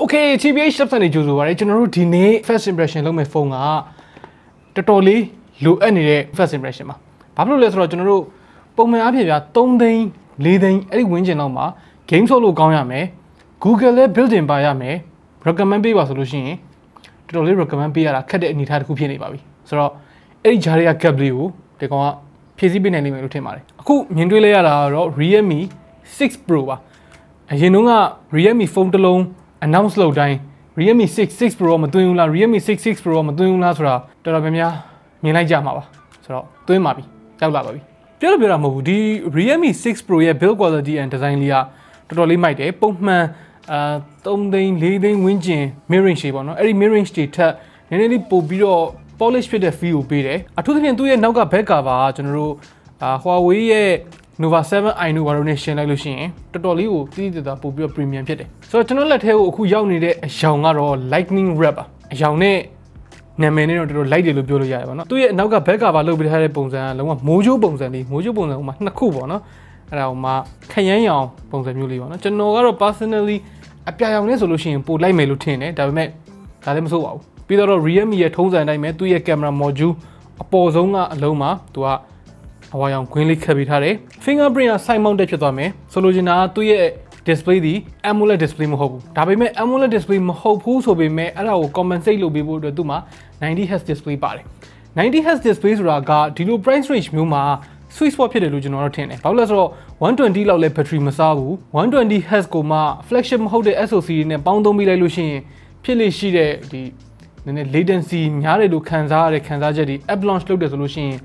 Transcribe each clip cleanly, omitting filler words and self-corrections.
Okay, TBH Labs နဲ့ကြိုးဆိုပါရစေကျွန်တော်တို့ဒီနေ့ first impression လုပ်မဲ့ဖုန်းကတော်တော်လေးလိုအပ်နေတဲ့ first impression ပါဘာဖြစ်လို့လဲဆိုတော့ကျွန်တော်တို့ပုံမှန်အားဖြင့်ဗျာ3သိန်း4သိန်းအဲ့ဒီဝန်းကျင်လောက်မှာ game ဆော့လို့ကောင်းရမယ် Google လည်း built-in ပါရမယ် recommend ပေးပါဆိုလို့ရှိရင်တော်တော်လေး recommend ပေးရတာခက်တဲ့အနေအထားတစ်ခုဖြစ်နေပါပြီဆိုတော့အဲ့ဒီဂျားတွေက gap လေးကိုဒီကောင်ကဖြည့်ဆည်းပေးနိုင်လိမ့်မယ်လို့ထင်ပါတယ်အခုမြင်တွေ့လိုက်ရတာကတော့ realme 6 Pro ပါအရင်တုန်းက realme ဖုန်းတစ်လုံးannounce လုပ်တိုင်း realme 6 Pro မသွင်းဘူးလား realme 6 Pro မသွင်းဘူးလားဆိုတာတော်တော်များများမြင်လိုက်ကြမှာပါဆိုတော့သွင်းပါပြီရောက်လာပါပြီပြောတာမဟုတ်ဘူးဒီ realme 6 Pro ရဲ့ build quality and design လေးကတော်တော်လေးမိုက်တယ်ပုံမှန်3သိန်း4သိန်းဝန်းကျင် mid range တွေပေါ့နော်အဲ့ဒီ mid range တွေထက်နည်းနည်းလေးပို့ပြီးတော့ polish ဖြစ်တဲ့ feel ကိုပေးတယ်အထူးသဖြင့်သူ့ရဲ့နောက်က back cover ကကျွန်တော်တို့Huawei ရဲ့Nova 7i တို့ဘာလို့နဲ့ရှင်းလိုက်လို့ရှိရင်တော်တော်လေးကိုတိတိကျကျပို့ပြီးတော့ premium ဖြစ်တယ်ဆိုတော့ကျွန်တော်လက်ထဲကိုအခုရောက်နေတဲ့အရောင်ကတော့ lightning wrap ပါအရောင်နဲ့နာမည်နဲ့တော့တော်တော် light တယ်လို့ပြောလို့ရတယ်ပေါ့နော်သူ့ရဲ့နောက်က back cover လုပ်ပေးထားတဲ့ပုံစံကလုံးဝမိုးကြိုးပုံစံလေးမိုးကြိုးပုံစံဟိုမှာနှစ်ခုပေါ့နော်အဲ့ဒါဟိုမှာခရမ်းရောင်ပုံစံမျိုးလေးပေါ့နော်ကျွန်တော်ကတော့ personally အပြာရောင်နဲ့ဆိုလို့ရှိရင်ပို့လိုက်မယ်လို့ထင်တယ်ဒါပေမဲ့ဒါလည်းမဆိုးပါဘူးပြီးတော့ realme ရဲ့ထုံးစံအတိုင်းပဲသူ့ရဲ့ camera module အပေါ်ဆုံးကအလုံးမှာသူကအဝါရောင် green လေးခက်ပေးထားတယ် fingerprint က side mounted ဖြစ်သွားမယ်ဆိုလိုချင်တာကသူ့ရဲ့ display ဒီ AMOLED display မဟုတ်ဘူးဒါပေမဲ့ AMOLED display မဟုတ်ဘူးဆိုပေမဲ့အဲ့ဒါကို compensate လုပ်ပေးဖို့အတွက်သူ့မှာ 90Hz display ပါတယ် 90Hz display ဆိုတာကဒီလို price range မျိုးမှာ sweet spot ဖြစ်တယ်လို့ကျွန်တော်တို့ထင်တယ်ဘာလို့လဲဆိုတော့120လောက်လဲ battery မစားဘူး 120Hz ကိုမှ flagship မဟုတ်တဲ့ SoC တွေနဲ့ပေါင်းသုံးပြီးလိုက်လို့ရှိရင်ဖြစ်လေရှိတဲ့ဒီနည်းနည်း latency များတယ်လို့ခံစားရတဲ့ခံစားချက်တွေ app launch လုပ်တယ်ဆိုလို့ရှိရင်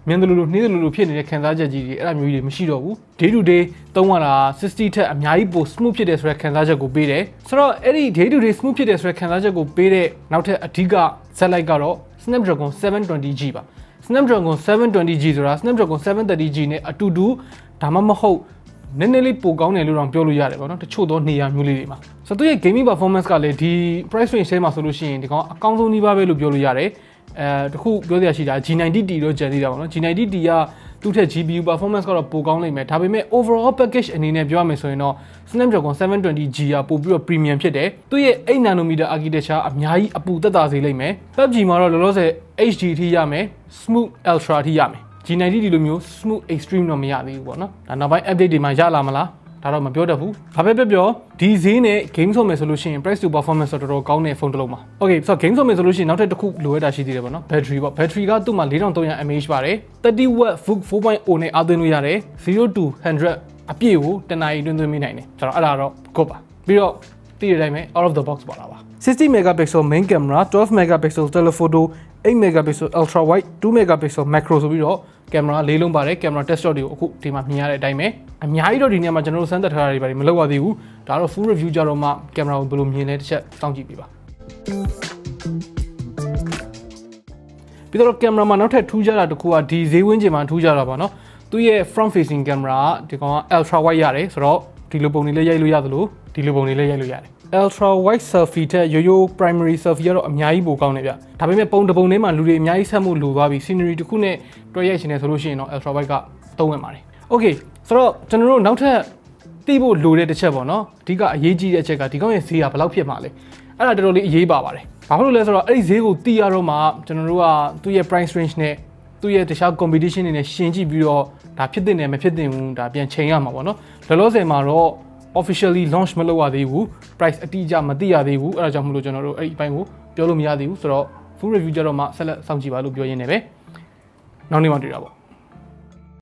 မြင်တယ်လို့နှေးတယ်လို့ဖြစ်နေတဲ့ခံစားချက်ကြီးတွေအဲ့လိုမျိုးတွေမရှိတော့ဘူး day to day သုံးရတာ60ထက်အများကြီးပို smooth ဖြစ်တယ်ဆိုတဲ့ခံစားချက်ကိုပေးတယ်ဆိုတော့အဲ့ဒီ day to day smooth ဖြစ်တယ်ဆိုတဲ့ခံစားချက်ကိုပေးတဲ့နောက်ထပ်အဓိက set light ကတော့ Snapdragon 720G ပါ Snapdragon 720G ဆိုတာ Snapdragon 730G နဲ့အတူတူဒါမှမဟုတ်နည်းနည်းလေးပိုကောင်းတယ်လို့တော့ပြောလို့ရတယ်ပေါ့နော်တချို့သောနေရာမျိုးလေးတွေမှာဆိုတော့သူရဲ့ gaming performance ကလည်းဒီ price range ထဲမှာဆိုလို့ရှိရင်ဒီကောင်အကောင်းဆုံးနှီးပါပဲလို့ပြောလို့ရတယ်တခုပြောစရာရှိတာ G90T တော့ကျန်သေးတာပေါ့နော် G90T ကသူ့ထက် GPU performance ကတော့ပိုကောင်းလိမ့်မယ်ဒါပေမဲ့ overall package အနေနဲ့ပြောရမယ်ဆိုရင်တော့ Snapdragon 720G ကပို့ပြီးတော့ premium ဖြစ်တယ်သူ့ရဲ့8 nanometer architecture အများကြီးအပူသက်သာစေလိမ့်မယ် PUBG မှာတော့လောလောဆယ် HD ထိရမယ် Smooth Ultra ထိရမယ် G90T လိုမျိုး Smooth Extreme တော့မရသေးဘူးပေါ့နော်ဒါနောက်ပိုင်း update တွေမှာရလာမလားဒါတော့မပြောတတ်ဘူးဘာပဲပြောဒီဈေးနဲ့ game ဆော့မယ်ဆိုလို့ရှိရင် price to performance တော့တော်တော်ကောင်းတဲ့ဖုန်းတစ်လုံးပါ Okay ဆိုတော့ game ဆော့မယ်ဆိုလို့ရှိရင်နောက်ထပ်တစ်ခုလိုရတာရှိသေးတယ်ပေါ့နော် battery ပေါ့ battery ကသူ့မှာ4300 mAh ပါတယ်30W VOOC 4.0 နဲ့အားသွင်းလို့ရတယ်0 to 100အပြည့်ကိုတနာရီတွင်းသွင်းမိနိုင်တယ်ဆိုတော့အဲ့ဒါတော့ good ပါပြီးတော့သိတဲ့အတိုင်းပဲ out of the box ပါလာပါ60 megapixel main camera 12 megapixel telephoto 8 megapixel ultra wide 2 megapixel macro ဆိုပြီးတော့ကင်မရာ၄လုံးပါတယ်ကင်မရာ test shot တွေကိုအခုဒီမှာမြင်ရတဲ့အတိုင်းပဲအများကြီးတော့ဒီနေရာမှာကျွန်တော်တို့စမ်းသပ်ထားတာတွေပါတယ်မလုပ်ရသေးဘူးဒါတော့ full review ကြတော့မှကင်မရာကိုဘယ်လိုမြင်လဲတစ်ချက်စောင့်ကြည့်ပေးပါပြီးတော့ကင်မရာမှာနောက်ထပ်ထူးခြားတာတစ်ခုကဒီဈေးဝန်းကျင်မှာထူးခြားတာပါနော်သူရဲ့ front facing camera ဒီကောင်က ultra wide ရတယ်ဆိုတော့ဒီလိုပုံတွေလည်းရိုက်လို့ရသလိုဒီလိုပုံတွေလည်းရိုက်လို့ရတယ်ultra wide selfie ထက်ရိုး primary selfie ကတော့အများကြီးပိုကောင်းတယ်ဗျဒါပေမဲ့ပုံတစ်ပုံထဲမှာလူတွေအများကြီးဆက်မှုလိုသွားပြီ scenery တစ်ခုနဲ့တွဲရိုက်ချင်တယ်ဆိုလို့ရှိရင်တော့ ultra wide ကသုံးဝင်ပါတယ် okay ဆိုတော့ကျွန်တော်တို့နောက်ထပ်သိဖို့လိုတဲ့တစ်ချက်ပေါ့နော်အဓိကအရေးကြီးတဲ့အချက်ကဒီကောင်ရဲ့ဈေးကဘယ်လောက်ဖြစ်မှာလဲအဲ့ဒါတော်တော်လေးအရေးပါပါတယ်ဘာလို့လဲဆိုတော့အဲ့ဒီဈေးကိုသိရတော့မှကျွန်တော်တို့ကသူ့ရဲ့ price range နဲ့သူ့ရဲ့တခြား competition တွေနဲ့ရှင်ကြည့်ပြီးတော့ဒါဖြစ်တဲ့နယ်မဖြစ်တဲ့ဘူးဒါပြန်ချိန်ရမှာပေါ့နော်လောလောဆယ်မှာတော့officially launch မလုပ်ရသေးဘူး price အတိအကျမသိရသေးဘူးအဲ့ဒါကြောင့်မလို့ကျွန်တော်တို့အဲ့ဒီအပိုင်းကိုပြောလို့မရသေးဘူးဆိုတော့ full review ကြတော့မှဆက်လက်စောင့်ကြည့်ပါလို့ပြောရင်းနေပဲနောက်နေ့မှတွေ့တာပေါ့